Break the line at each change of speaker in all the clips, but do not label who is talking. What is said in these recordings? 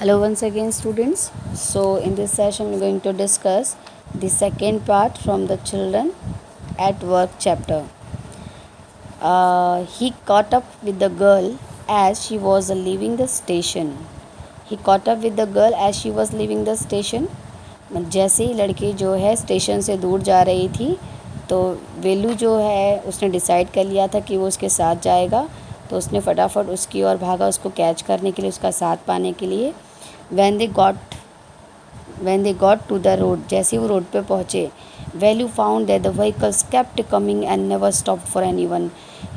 Hello once again students. So in this session we are going to discuss the second part from the children at work chapter. He caught up with the girl as she was leaving the station. He caught up with the girl as she was leaving the station. जैसे ही लड़की जो है station से दूर जा रही थी तो वेलू जो है उसने डिसाइड कर लिया था कि वो उसके साथ जाएगा, तो उसने फटाफट उसकी ओर भागा उसको कैच करने के लिए, उसका साथ पाने के लिए। when they got when they got to the road, जैसे वो रोड पे पहुँचे, Velu found that the vehicles kept coming and never stop for anyone.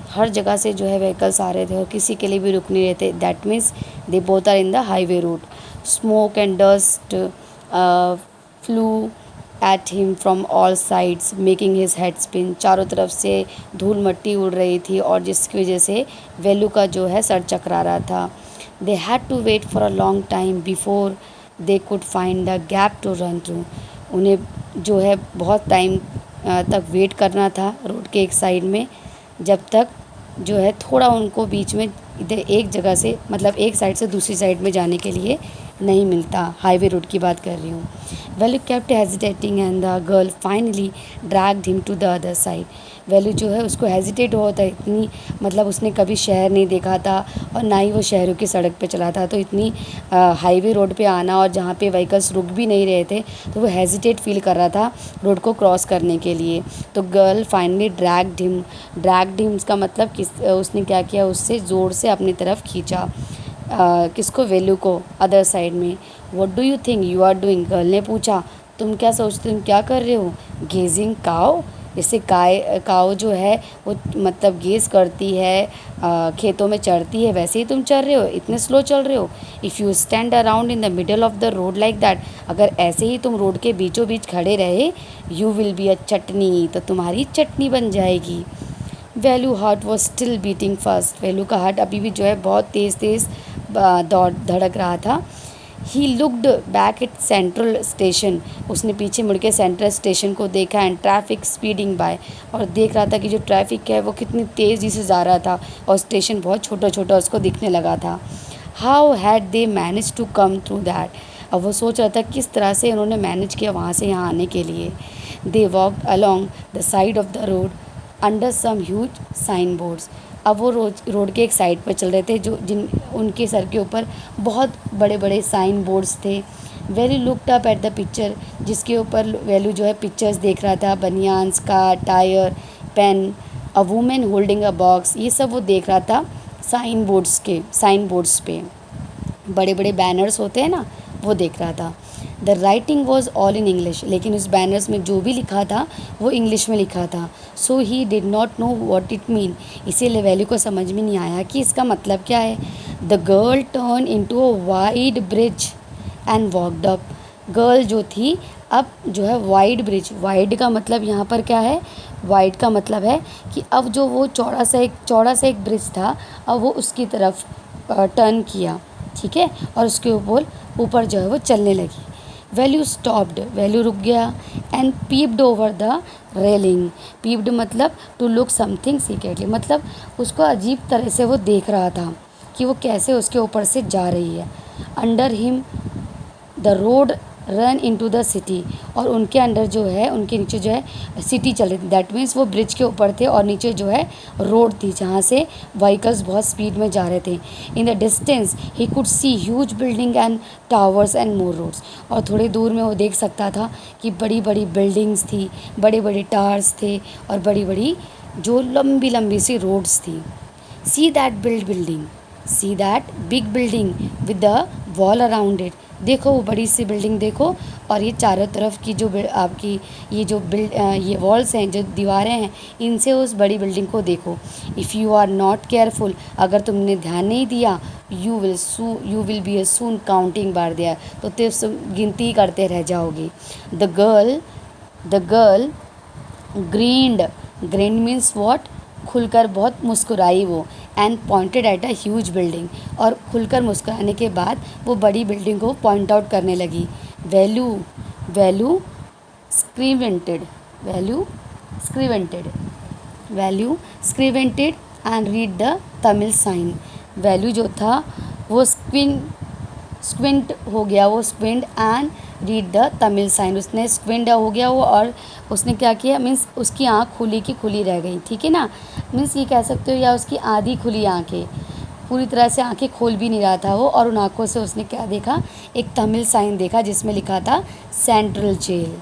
हर जगह से जो है व्हीकल्स आ रहे थे और किसी के लिए भी रुक नहीं रहे थे। That means they both are in the highway route. Smoke and dust flew at him from all sides making his head spin. चारों तरफ से धूल मट्टी उड़ रही थी और जिसकी वजह से वेलू का जो है सर चकरा रहा था। They had to wait for a long time before they could find the gap to run through. उन्हें जो है बहुत टाइम तक वेट करना था रोड के एक साइड में, जब तक जो है थोड़ा उनको बीच में इधर एक जगह से मतलब एक साइड से दूसरी साइड में जाने के लिए नहीं मिलता। हाईवे रोड की बात कर रही हूँ। Velu kept hesitating and the girl finally dragged him to the other side. Velu जो है उसको हेजिटेट हुआ था, इतनी मतलब उसने कभी शहर नहीं देखा था और ना ही वो शहरों की सड़क पे चला था, तो इतनी हाईवे रोड पे आना और जहाँ पे व्हीकल्स रुक भी नहीं रहे थे तो वो हेजिटेट फील कर रहा था रोड को क्रॉस करने के लिए। तो गर्ल फाइनली ड्रैग्ड हिम का मतलब उसने क्या किया, उससे ज़ोर से अपनी तरफ खींचा। किसको? वेलू को अदर साइड में। What do you think you are doing? Girl ने पूछा, तुम क्या सोचते, तुम क्या कर रहे हो? गेजिंग काओ, जैसे काओ जो है वो मतलब गेज करती है, खेतों में चढ़ती है, वैसे ही तुम चल रहे हो, इतने स्लो चल रहे हो। If you stand around in the middle of the road like that, अगर ऐसे ही तुम रोड के बीचों बीच खड़े रहे, यू विल बी अ चटनी, तो तुम्हारी चटनी बन जाएगी। Value heart was still beating fast. Value का हार्ट अभी भी जो है बहुत तेज़ तेज़ दौड़ धड़क रहा था। He looked back at central station, उसने पीछे मुड़ के सेंट्रल स्टेशन को देखा। एंड ट्रैफिक स्पीडिंग बाय, और देख रहा था कि जो ट्रैफिक है वो कितनी तेज़ी से जा रहा था और स्टेशन बहुत छोटा छोटा उसको दिखने लगा था। How had they managed to come through that, अब वो सोच रहा था किस तरह से उन्होंने मैनेज किया वहाँ से यहाँ आने के लिए। They walked along the side of the road under some huge sign boards, अब वो रोड के एक साइड पर चल रहे थे जो जिन उनके सर के ऊपर बहुत बड़े बड़े साइन बोर्ड्स थे। Value looked up at the picture, जिसके ऊपर वैल्यू जो है पिक्चर्स देख रहा था, बनियान्स का tyre, pen, a woman holding a box, ये सब वो देख रहा था साइन बोर्ड्स पे बड़े बड़े बैनर्स होते हैं ना, वो देख रहा था। The writing was all in English, लेकिन उस बैनर्स में जो भी लिखा था वो इंग्लिश में लिखा था। So he did not know what it mean, इसीलिए वैल्यू को समझ में नहीं आया कि इसका मतलब क्या है। The girl turn into a wide bridge and walked up, girl जो थी अब जो है वाइड ब्रिज, वाइड का मतलब यहाँ पर क्या है, वाइड का मतलब है कि अब जो वो चौड़ा सा एक ब्रिज था, अब वो उसकी तरफ टर्न किया, ठीक है, और उसके ऊपर जो है वो चलने लगी। वैल्यू स्टॉप्ड, वैल्यू रुक गया। And peeped over the railing, peeped मतलब टू लुक समथिंग सीक्रेटली, मतलब उसको अजीब तरह से वो देख रहा था कि वो कैसे उसके ऊपर से जा रही है। Under him the road run into the city, और उनके अंडर जो है उनके नीचे जो है सिटी चल रही थी। दैट मीन्स वो ब्रिज के ऊपर थे और नीचे जो है रोड थी जहाँ से व्हीकल्स बहुत स्पीड में जा रहे थे। In the distance he could see huge building and towers and more roads, और थोड़ी दूर में वो देख सकता था कि बड़ी बड़ी बिल्डिंग्स थी, बड़े बड़े टावर्स थे और बड़ी बड़ी जो लंबी लंबी सी रोड्स थी। See that building, see that big building with the wall around it, देखो वो बड़ी सी बिल्डिंग देखो और ये चारों तरफ की जो आपकी ये वॉल्स हैं, जो दीवारें हैं, इनसे उस बड़ी बिल्डिंग को देखो। If you are not careful, अगर तुमने ध्यान नहीं दिया, you will be a soon counting bar there, तो तुम गिनती करते रह जाओगे। The girl grinned means what, खुलकर बहुत मुस्कुराई वो। And pointed at a huge building, और खुलकर मुस्कुराने के बाद वो बड़ी बिल्डिंग को पॉइंट आउट करने लगी। Velu Velu squinted Velu squinted Velu squinted and read the Tamil sign, Velu जो था वो स्क्विंट हो गया वो, squint and read the Tamil sign, उसने स्क्विंट हो गया वो, और उसने क्या किया, मीन्स उसकी आँख खुली की खुली रह गई, ठीक है ना, मीन्स ये कह सकते हो, या उसकी आधी खुली आँखें, पूरी तरह से आंखें खोल भी नहीं रहा था वो, और उन आँखों से उसने क्या देखा, एक तमिल साइन देखा जिसमें लिखा था central jail.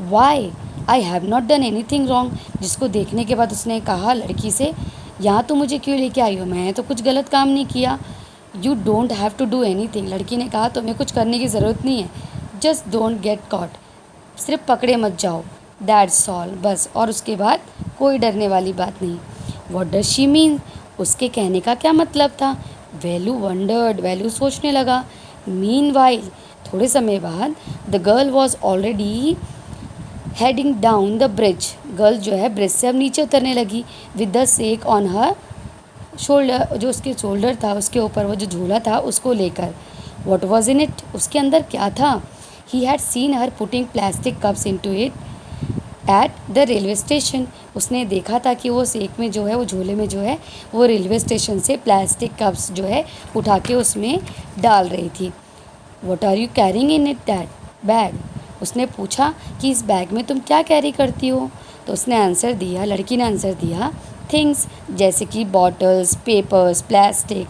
Why I have not done anything wrong, जिसको देखने के बाद उसने कहा लड़की से, यहाँ तो मुझे क्यों लेके आई हो, मैं तो कुछ गलत काम नहीं किया। You don't have to do anything, लड़की ने कहा तुम्हें कुछ करने की ज़रूरत नहीं है, जस्ट डोंट गेट कॉट, सिर्फ पकड़े मत जाओ, दैट्स ऑल, बस, और उसके बाद कोई डरने वाली बात नहीं। व्हाट डज शी मीन, उसके कहने का क्या मतलब था। वैल्यू वंडर्ड, वैल्यू सोचने लगा। मीनवाइल, थोड़े समय बाद, the girl was already heading down the bridge, girl जो है ब्रिज से अब नीचे उतरने लगी, with the sake on her shoulder, जो उसके शोल्डर था, उसके ऊपर वो जो झूला था उसको लेकर। व्हाट वॉज इन इट, उसके अंदर क्या था। He had seen her putting plastic cups into it at the railway station, उसने देखा था कि वो सेक में जो है, वो झोले में जो है, वो रेलवे स्टेशन से प्लास्टिक कप्स जो है उठा के उसमें डाल रही थी। What are you carrying in it that bag, उसने पूछा कि इस बैग में तुम क्या कैरी करती हो। तो उसने आंसर दिया, लड़की ने आंसर दिया, थिंग्स, जैसे कि bottles, papers, plastic.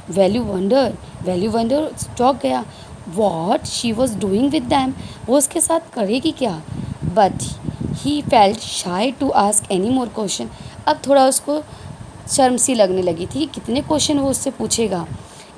Velu wonder चौंक गया। What she was doing with them, वो उसके साथ करेगी क्या। But he felt shy to ask any more question, अब थोड़ा उसको शर्म सी लगने लगी थी, कितने क्वेश्चन वो उससे पूछेगा।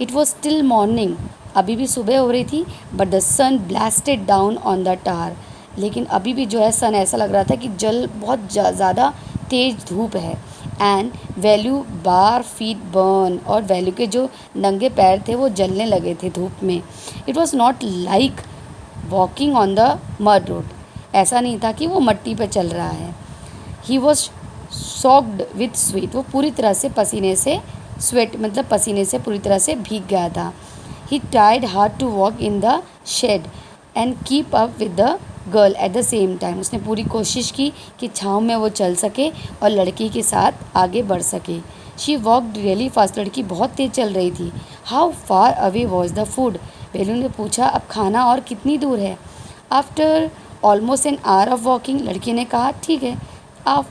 इट वॉज स्टिल मॉर्निंग, अभी भी सुबह हो रही थी, but the sun blasted down on the tar, लेकिन अभी भी जो है सन ऐसा लग रहा था कि जल बहुत ज़्यादा तेज़ धूप है। And value bar feet burn, और वैल्यू के जो नंगे पैर थे वो जलने लगे थे धूप में। It was not like walking on the mud road, ऐसा नहीं था कि वो मट्टी पे चल रहा है। He was socked with sweat, वो पूरी तरह से पसीने से, स्वेट मतलब पसीने से पूरी तरह से भीग गया था। He tried hard to walk in the shade and keep up with the girl at the same time, उसने पूरी कोशिश की कि छाँव में वो चल सके और लड़की के साथ आगे बढ़ सके। शी वॉकड रियली फास्ट, लड़की बहुत तेज़ चल रही थी। How far away was the food, बेलू ने पूछा अब खाना और कितनी दूर है। After almost an hour of walking, लड़की ने कहा ठीक है, आप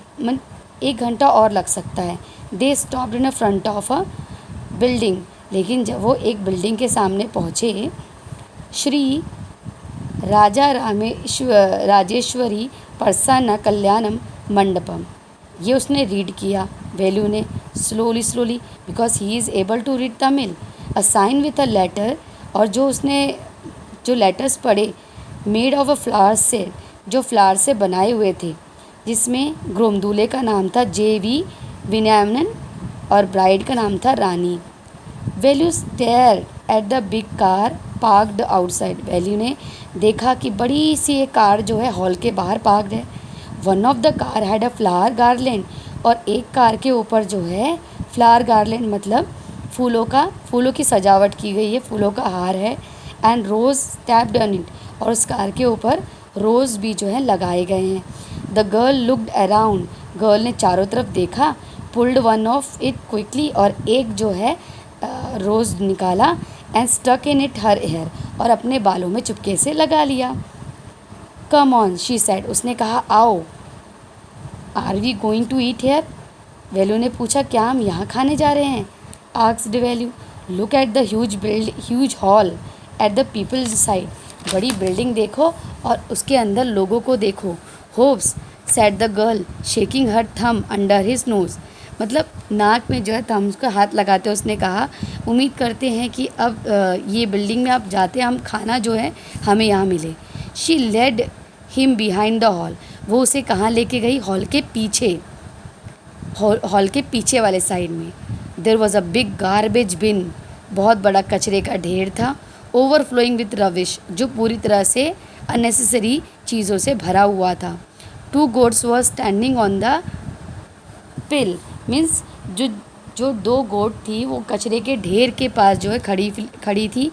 1 घंटा और लग सकता है। They stopped in front of a building, लेकिन जब वो एक बिल्डिंग के सामने पहुँचे, श्री राजेश्वरी प्रसन्न कल्याणम मंडपम, ये उसने रीड किया वैल्यू ने, slowly because he is able to read Tamil, a sign with a letter, और जो उसने जो लेटर्स पढ़े, मेड ऑफ अ फ्लावर से, जो फ्लावर से बनाए हुए थे, जिसमें ग्रूम दूल्हे का नाम था JV विनयमन और ब्राइड का नाम था Rani. Velu stare at the big car parked outside, Velu ने देखा कि बड़ी सी एक कार जो है हॉल के बाहर पार्क्ड है। One of the car had a flower garland, और एक कार के ऊपर जो है फ्लावर गार्लैंड मतलब फूलों की सजावट की गई है, फूलों का हार है। And rose tapped on it, और उस कार के ऊपर रोज़ भी जो है लगाए गए हैं। The girl looked around, girl ने चारों तरफ देखा। Pulled one of it quickly, और एक जो है रोज़ निकाला। And stuck in it her hair, और अपने बालों में चुपके से लगा लिया। कम ऑन शी सेड, उसने कहा आओ। Are we going to eat here, Velu ने पूछा क्या हम यहाँ खाने जा रहे हैं। Asked Velu, look at the huge hall at the people's side, बड़ी बिल्डिंग देखो और उसके अंदर लोगों को देखो। Hops said the girl shaking her thumb under his nose, मतलब नाक में जो है थम्स का हाथ लगाते उसने कहा उम्मीद करते हैं कि अब ये बिल्डिंग में आप जाते हैं, हम खाना जो है हमें यहाँ मिले। She led him behind the hall, वो उसे कहाँ लेके गई, हॉल के पीछे, हॉल के पीछे वाले साइड में। There was a big garbage bin, बहुत बड़ा कचरे का ढेर था। ओवरफ्लोइंग विथ रविश, जो पूरी तरह से अननेसेसरी चीज़ों से भरा हुआ था। 2 goats were standing on the pill, means जो 2 गोट थी वो कचरे के ढेर के पास जो है खड़ी थी।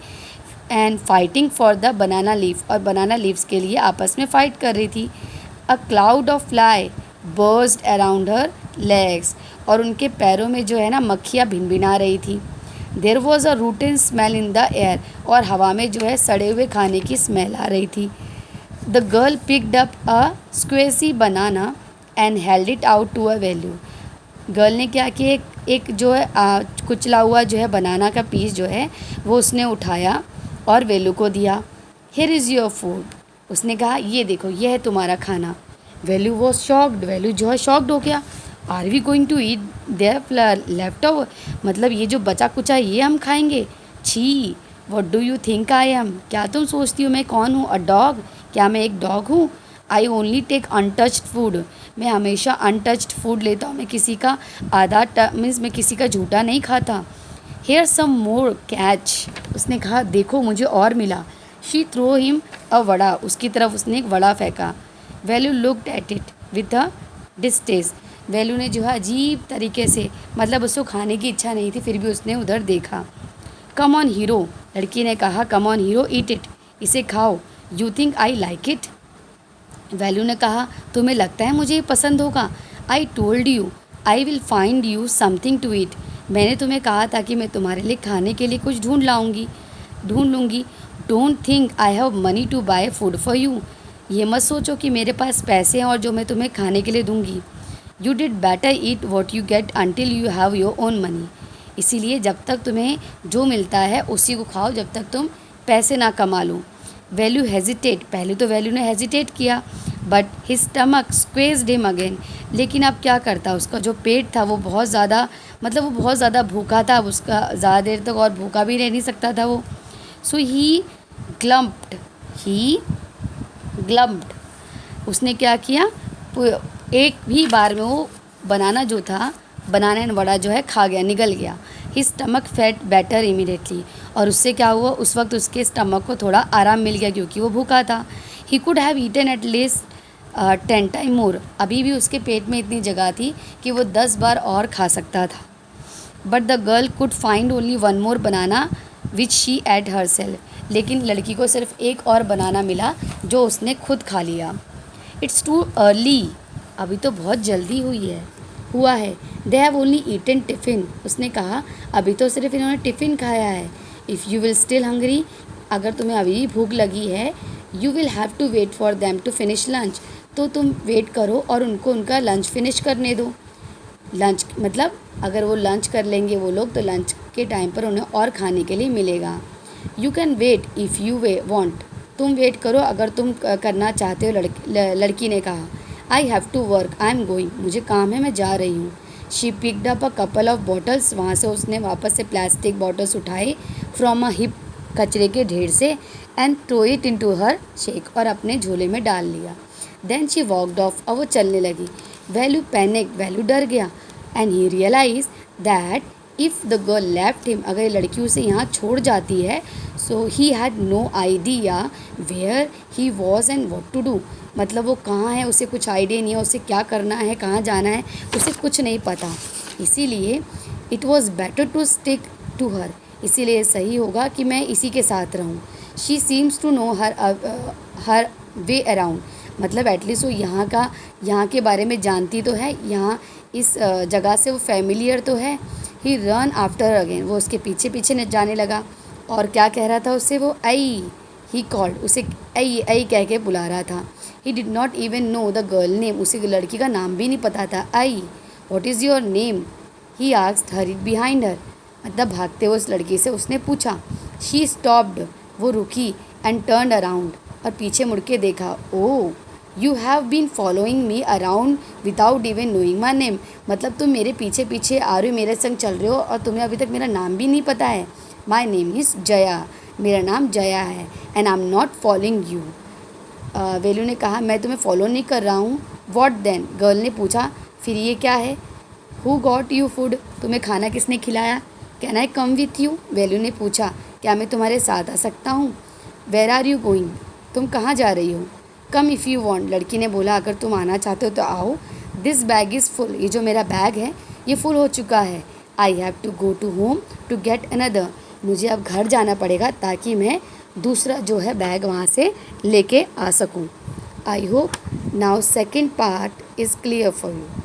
And fighting for the banana leaf, और बनाना लीव्स के लिए आपस में फ़ाइट कर रही थी। A cloud of fly burst around her legs, और उनके पैरों में जो है ना मक्खियाँ भिनभिना रही थी। There was a rotten smell in the air, और हवा में जो है सड़े हुए खाने की स्मेल आ रही थी। The girl picked up a squishy banana and held it out to a Velu. Girl ने क्या किया, एक जो है कुचला हुआ जो है बनाना का पीस जो है वो उसने उठाया और वेलू को दिया। हियर इज़ योर फूड, उसने कहा ये देखो ये है तुम्हारा खाना। वेलू वॉज शॉक्ड, वेलू जो है शॉक्ड हो गया। Are we going to eat their leftover, मतलब ये जो बचा कुचा ये हम खाएंगे? छी, what do you think I am, क्या तुम सोचती हो मैं कौन हूँ? अ डॉग, क्या मैं एक डॉग हूँ? I only take untouched food, मैं हमेशा अनटच्ड फूड लेता हूँ, मैं किसी का आधा मीन्स मैं किसी का झूठा नहीं खाता। हेयर सम मोर कैच, उसने कहा देखो मुझे और मिला। She throw him a vada, उसकी तरफ उसने एक वड़ा फेंका। Velu looked at it with a distaste, Velu ने जो है अजीब तरीके से, मतलब उसको खाने की इच्छा नहीं थी फिर भी उसने उधर देखा। कम ऑन हीरो, लड़की ने कहा come on hero eat it, इसे खाओ। You think I like it, Velu ने कहा तुम्हें लगता है मुझे ये पसंद होगा? I told you I will find you something to eat, मैंने तुम्हें कहा था कि मैं तुम्हारे लिए खाने के लिए कुछ ढूंढ लूँगी। Don't think I have money to buy food for you, ये मत सोचो कि मेरे पास पैसे हैं और जो मैं तुम्हें खाने के लिए दूंगी। You did better eat what you get until you have your own money, इसीलिए जब तक तुम्हें जो मिलता है उसी को खाओ जब तक तुम पैसे ना कमा लो। वैल्यू हेजिटेट, पहले तो वैल्यू ने हेजिटेट किया, but his stomach squeezed him again, लेकिन अब क्या करता, उसका जो पेट था वो बहुत ज़्यादा, मतलब वो बहुत ज़्यादा भूखा था, अब उसका ज़्यादा देर तक और भूखा भी रह नहीं सकता था वो। सो ही ग्लम्प्ड, उसने क्या किया, एक भी बार में वो बनाना जो था, बनाना एंड वड़ा जो है खा गया, निगल गया। His stomach felt better immediately, और उससे क्या हुआ, उस वक्त उसके स्टमक को थोड़ा आराम मिल गया क्योंकि वो भूखा था। He could have eaten at least 10 time more, अभी भी उसके पेट में इतनी जगह थी कि वो 10 बार और खा सकता था। But the girl could find only one more banana which she at her self, लेकिन लड़की को सिर्फ एक और बनाना मिला जो उसने खुद खा लिया। इट्स टू अर्ली, अभी तो बहुत जल्दी हुआ है। They have only eaten tiffin, उसने कहा अभी तो सिर्फ इन्होंने टिफ़िन खाया है। If you will still hungry, अगर तुम्हें अभी भी भूख लगी है, you will have to wait for them to finish lunch, तो तुम वेट करो और उनको उनका लंच फिनिश करने दो। लंच मतलब अगर वो लंच कर लेंगे वो लोग तो लंच के टाइम पर उन्हें और खाने के लिए मिलेगा। You can wait if you want, तुम वेट करो अगर तुम करना चाहते हो, लड़की ने कहा। I have to work, I am going, मुझे काम है मैं जा रही हूँ। She picked up a couple of bottles, वहाँ से उसने वापस से प्लास्टिक बॉटल्स उठाए फ्रॉम अ हिप, कचरे के ढेर से, and throw it into her sack, और अपने झोले में डाल लिया। देन शी वॉकड ऑफ, अब वो चलने लगी। वैल्यू पैनिक, वैल्यू डर गया, and he realise that if the girl left him, अगर लड़की उसे यहाँ छोड़ जाती है, so he had no idea where he was and what to do, मतलब वो कहाँ है उसे कुछ आइडिया नहीं है, उसे क्या करना है कहाँ जाना है उसे कुछ नहीं पता। इसीलिए it was better to stick to her, इसीलिए सही होगा कि मैं इसी के साथ रहूँ। She seems to know her way around, मतलब एटलीस्ट वो यहाँ के बारे में जानती तो है, यहाँ इस जगह से वो फैमिलियर तो है। ही रन आफ्टर अगेन, वो उसके पीछे पीछे जाने लगा, और क्या कह रहा था उससे वो, आई, ही कॉल्ड, उसे आई कह के बुला रहा था। He did not even know the girl name, उसे लड़की का नाम भी नहीं पता था। I, what is your name, he asked hurried behind her, मतलब भागते हुए उस लड़की से उसने पूछा। शी स्टॉप्ड, वो रुकी, एंड टर्न्ड अराउंड, और पीछे मुड़ के देखा। Oh, you have been following me around without even knowing my name, मतलब तुम मेरे पीछे पीछे आ रहे हो, मेरे संग चल रहे हो और तुम्हें अभी तक मेरा नाम भी नहीं पता है। माई नेम इज़ जया, मेरा नाम जया है, and I am not following you. Velu ने कहा मैं तुम्हें फॉलो नहीं कर रहा हूँ। वॉट देन, गर्ल ने पूछा फिर ये क्या है। हु गॉट यू फूड, तुम्हें खाना किसने खिलाया। Can I come with you, Velu ने पूछा क्या मैं तुम्हारे साथ आ सकता हूँ। वेर आर यू गोइंग, तुम कहाँ जा रही हो। कम इफ़ यू वॉन्ट, लड़की ने बोला अगर तुम आना चाहते हो तो आओ। दिस बैग इज़ फुल, ये जो मेरा बैग है ये फुल हो चुका है। I have to go to home to get another, मुझे अब घर जाना पड़ेगा ताकि मैं दूसरा जो है बैग वहाँ से लेके आ सकूँ। I hope now second part is clear for you.